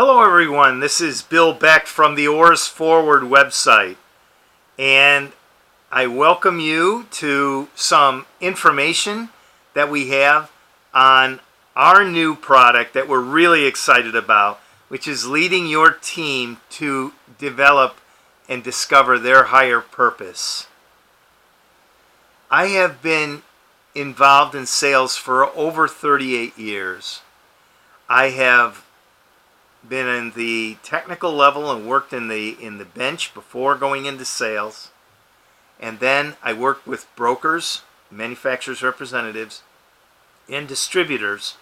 Hello everyone, this is Bill Beck from the Oars Forward website, and I welcome you to some information that we have on our new product that we're really excited about, which is leading your team to develop and discover their higher purpose. I have been involved in sales for over 38 years. I have been in the technical level and worked in the bench before going into sales, and then I worked with brokers, manufacturers representatives, and distributors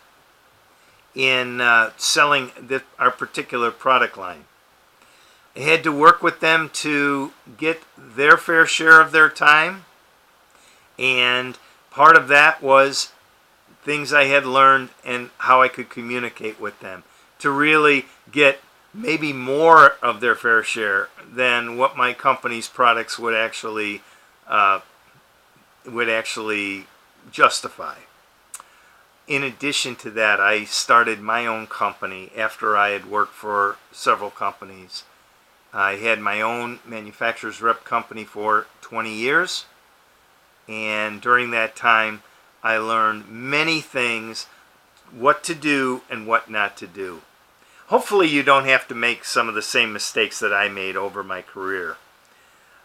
in selling our particular product line. I had to work with them to get their fair share of their time, and part of that was things I had learned and how I could communicate with them to really get maybe more of their fair share than what my company's products would actually justify. In addition to that, I started my own company after I had worked for several companies. I had my own manufacturer's rep company for 20 years, and during that time I learned many things, what to do and what not to do. Hopefully you don't have to make some of the same mistakes that I made over my career.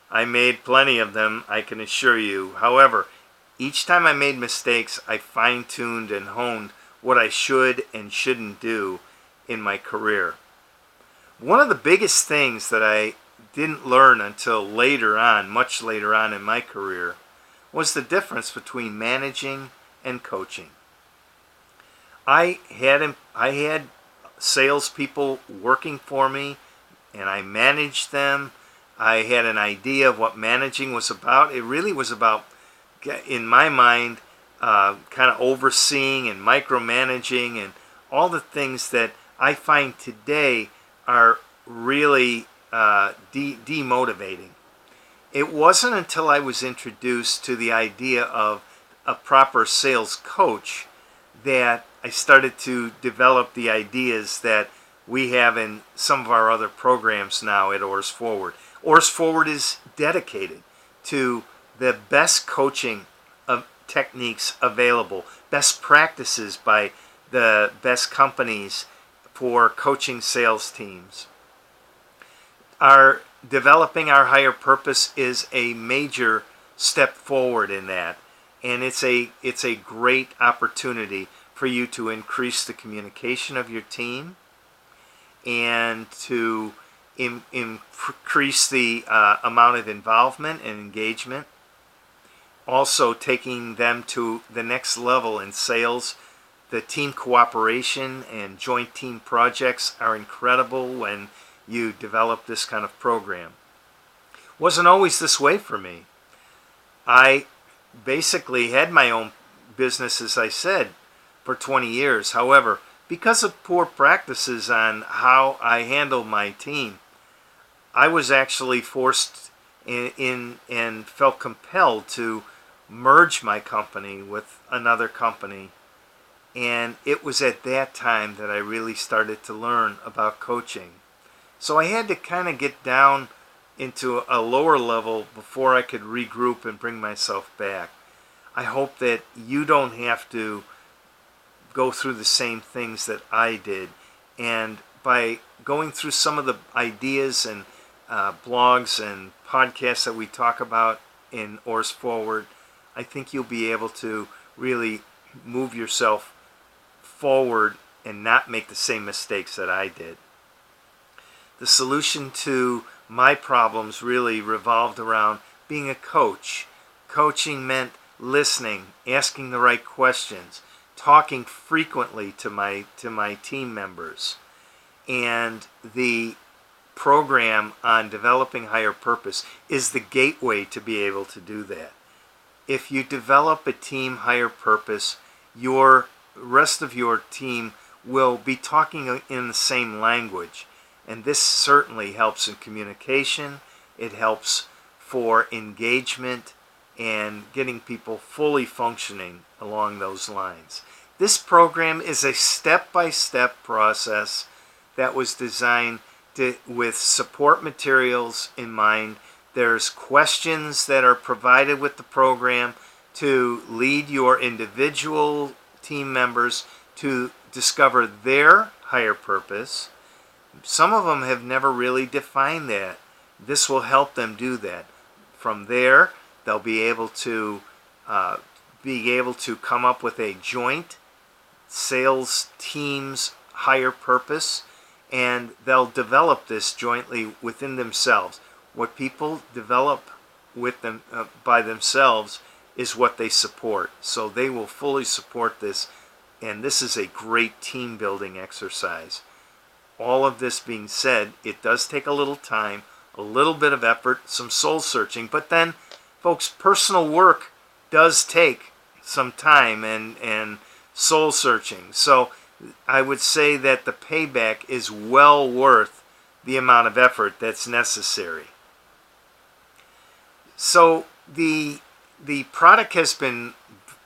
I made plenty of them, I can assure you. However, each time I made mistakes, I fine-tuned and honed what I should and shouldn't do in my career. One of the biggest things that I didn't learn until later on, much later on in my career, was the difference between managing and coaching. I had salespeople working for me, and I managed them. I had an idea of what managing was about. It really was about, in my mind, kind of overseeing and micromanaging and all the things that I find today are really demotivating. It wasn't until I was introduced to the idea of a proper sales coach that I started to develop the ideas that we have in some of our other programs now at Oars Forward. Oars Forward is dedicated to the best coaching techniques available, best practices by the best companies for coaching sales teams. Developing our higher purpose is a major step forward in that, and it's a great opportunity for you to increase the communication of your team and to increase the amount of involvement and engagement. Also taking them to the next level in sales. The team cooperation and joint team projects are incredible when you develop this kind of program. Wasn't always this way for me. I basically had my own business, as I said, for 20 years. However, because of poor practices on how I handled my team, I was actually forced in and felt compelled to merge my company with another company. And it was at that time that I really started to learn about coaching. So I had to kind of get down into a lower level before I could regroup and bring myself back. I hope that you don't have to go through the same things that I did. And by going through some of the ideas and blogs and podcasts that we talk about in Oars Forward, I think you'll be able to really move yourself forward and not make the same mistakes that I did. The solution to my problems really revolved around being a coach. Coaching meant listening, asking the right questions, talking frequently to my team members. And the program on developing higher purpose is the gateway to be able to do that. If you develop a team higher purpose, your rest of your team will be talking in the same language. And this certainly helps in communication. It helps for engagement and getting people fully functioning along those lines. This program is a step-by-step process that was designed with support materials in mind. There's questions that are provided with the program to lead your individual team members to discover their higher purpose. Some of them have never really defined that. This will help them do that. From there, they'll be able to come up with a joint sales team's higher purpose, and they'll develop this jointly within themselves. What people develop with them by themselves is what they support. So they will fully support this, and this is a great team building exercise. All of this being said, it does take a little time, a little bit of effort, some soul searching, but then, folks, personal work does take some time and soul searching. So I would say that the payback is well worth the amount of effort that's necessary. So the product has been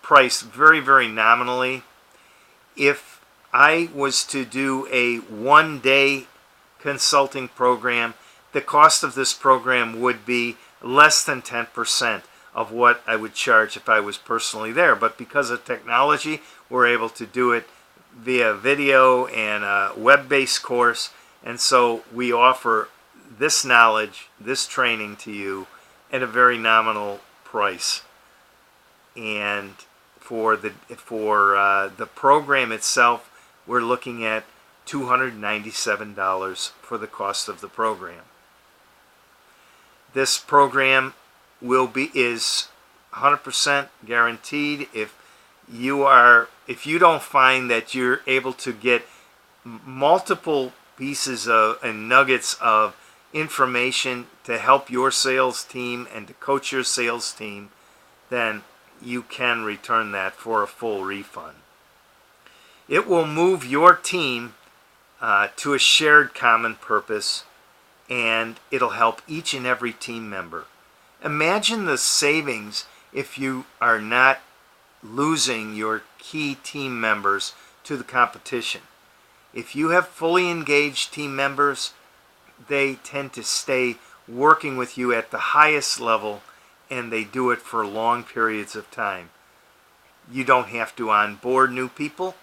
priced very, very nominally. If I was to do a one-day consulting program, the cost of this program would be less than 10% of what I would charge if I was personally there. But because of technology, we're able to do it via video and a web-based course. And so we offer this knowledge, this training to you at a very nominal price. And for the program itself, we're looking at $297 for the cost of the program. This program is 100% guaranteed. If you don't find that you're able to get multiple pieces and nuggets of information to help your sales team and to coach your sales team, then you can return that for a full refund. It will move your team to a shared common purpose, and it'll help each and every team member. Imagine the savings if you are not losing your key team members to the competition. If you have fully engaged team members, they tend to stay working with you at the highest level, and they do it for long periods of time. You don't have to onboard new people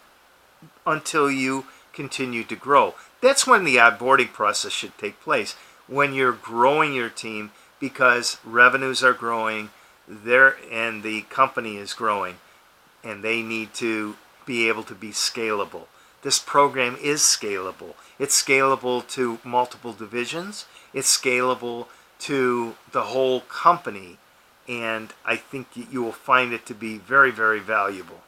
until you continue to grow. That's when the onboarding process should take place, when you're growing your team, because revenues are growing and the company is growing, and they need to be able to be scalable. This program is scalable. It's scalable to multiple divisions. It's scalable to the whole company, and I think you will find it to be very, very valuable.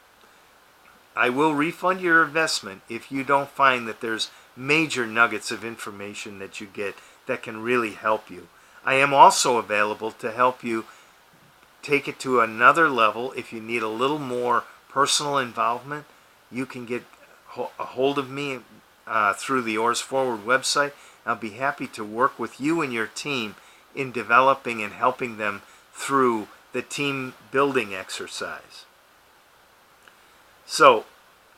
I will refund your investment if you don't find that there's major nuggets of information that you get that can really help you. I am also available to help you take it to another level. If you need a little more personal involvement, you can get a hold of me through the Oars Forward website. I'll be happy to work with you and your team in developing and helping them through the team building exercise. So,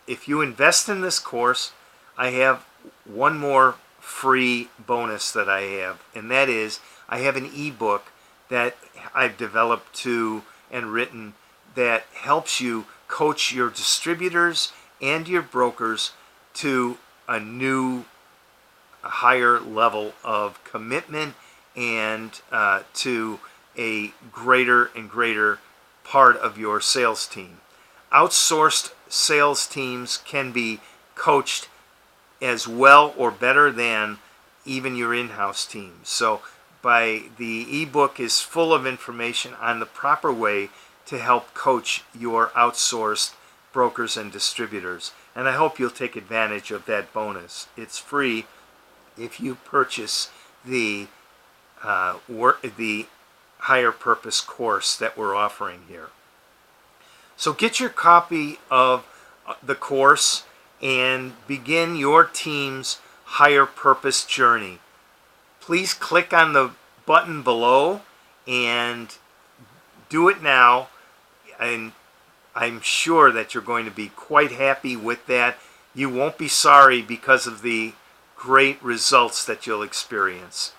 if you invest in this course, I have one more free bonus that I have, and that is I have an ebook that I've developed and written that helps you coach your distributors and your brokers to a higher level of commitment and to a greater and greater part of your sales team. Outsourced sales teams can be coached as well or better than even your in-house team. So the ebook is full of information on the proper way to help coach your outsourced brokers and distributors. And I hope you'll take advantage of that bonus. It's free if you purchase the higher purpose course that we're offering here. So get your copy of the course and begin your team's higher purpose journey. Please click on the button below and do it now, and I'm sure that you're going to be quite happy with that. You won't be sorry because of the great results that you'll experience.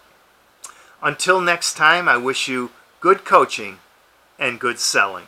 Until next time, I wish you good coaching and good selling.